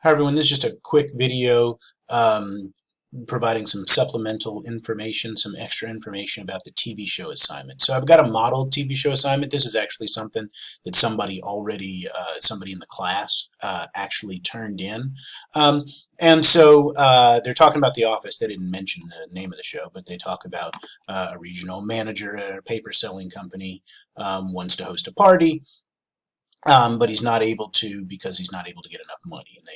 Hi everyone, this is just a quick video providing some supplemental information, some extra information about the TV show assignment. So I've got a model TV show assignment. This is actually something that somebody in the class actually turned in. And so they're talking about The Office. They didn't mention the name of the show, but they talk about a regional manager at a paper selling company wants to host a party. But he's not able to because he's not able to get enough money, and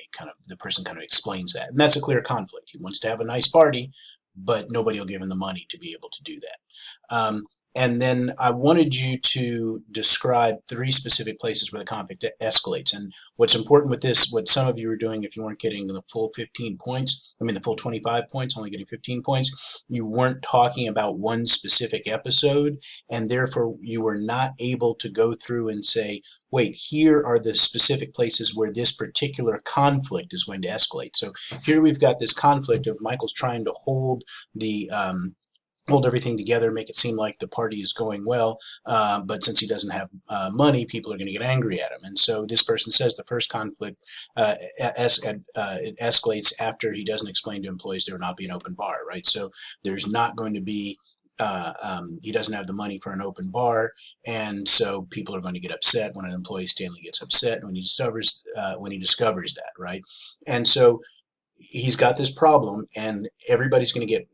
the person kind of explains that, and that's a clear conflict. He wants to have a nice party, but nobody will give him the money to be able to do that. And then I wanted you to describe 3 specific places where the conflict escalates. And what's important with this, what some of you were doing, if you weren't getting the full 15 points, the full 25 points, only getting 15 points, you weren't talking about one specific episode, and therefore you were not able to go through and say, wait, here are the specific places where this particular conflict is going to escalate. So here we've got this conflict of Michael's trying to hold everything together, make it seem like the party is going well, but since he doesn't have money, people are going to get angry at him. And so this person says the first conflict it escalates after he doesn't explain to employees there will not be an open bar, right? So there's not going to be he doesn't have the money for an open bar, and so people are going to get upset when an employee, Stanley, gets upset when he discovers that, right? And so he's got this problem, and everybody's going to get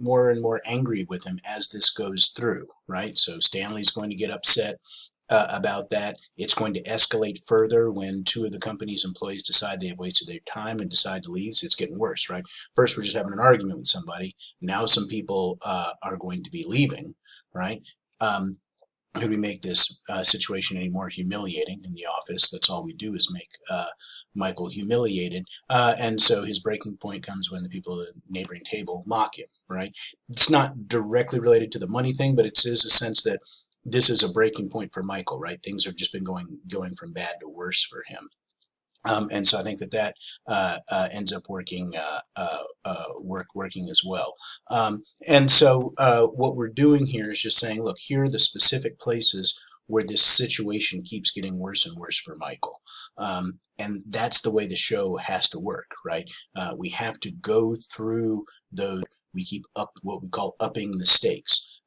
more and more angry with him as this goes through, right? So Stanley's going to get upset about that. It's going to escalate further when 2 of the company's employees decide they have wasted their time and decide to leave. So it's getting worse, right? First, we're just having an argument with somebody. Now some people are going to be leaving, right? Could we make this situation any more humiliating in the office? That's all we do is make Michael humiliated. And so his breaking point comes when the people at the neighboring table mock him, right? It's not directly related to the money thing, but it is a sense that this is a breaking point for Michael, right? Things have just been going from bad to worse for him. And so I think that ends up working as well. And so what we're doing here is just saying, look, here are the specific places where this situation keeps getting worse and worse for Michael. And that's the way the show has to work, right? We have to go through those. We keep up what we call upping the stakes.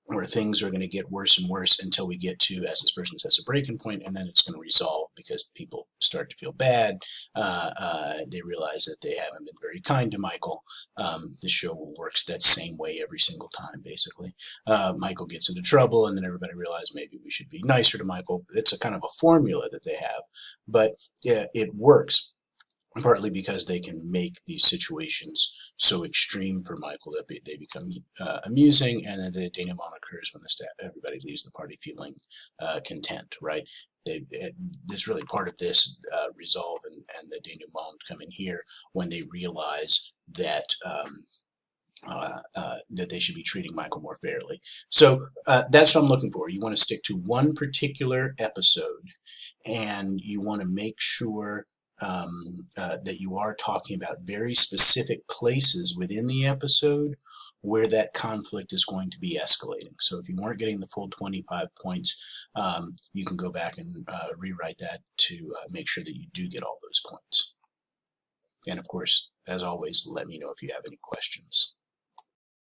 Where things are going to get worse and worse until we get to, as this person says, a breaking point, and then it's going to resolve because people start to feel bad. They realize that they haven't been very kind to Michael. The show works that same way every single time, basically. Michael gets into trouble, and then everybody realizes maybe we should be nicer to Michael. It's a kind of a formula that they have, but it works. Partly because they can make these situations so extreme for Michael that they become amusing, and then the denouement occurs when everybody leaves the party feeling content, right? There's really part of this resolve and the denouement come in here when they realize that that they should be treating Michael more fairly. So that's what I'm looking for. You want to stick to one particular episode, and you want to make sure that you are talking about very specific places within the episode where that conflict is going to be escalating. So if you weren't getting the full 25 points, you can go back and rewrite that to make sure that you do get all those points. And of course, as always, let me know if you have any questions.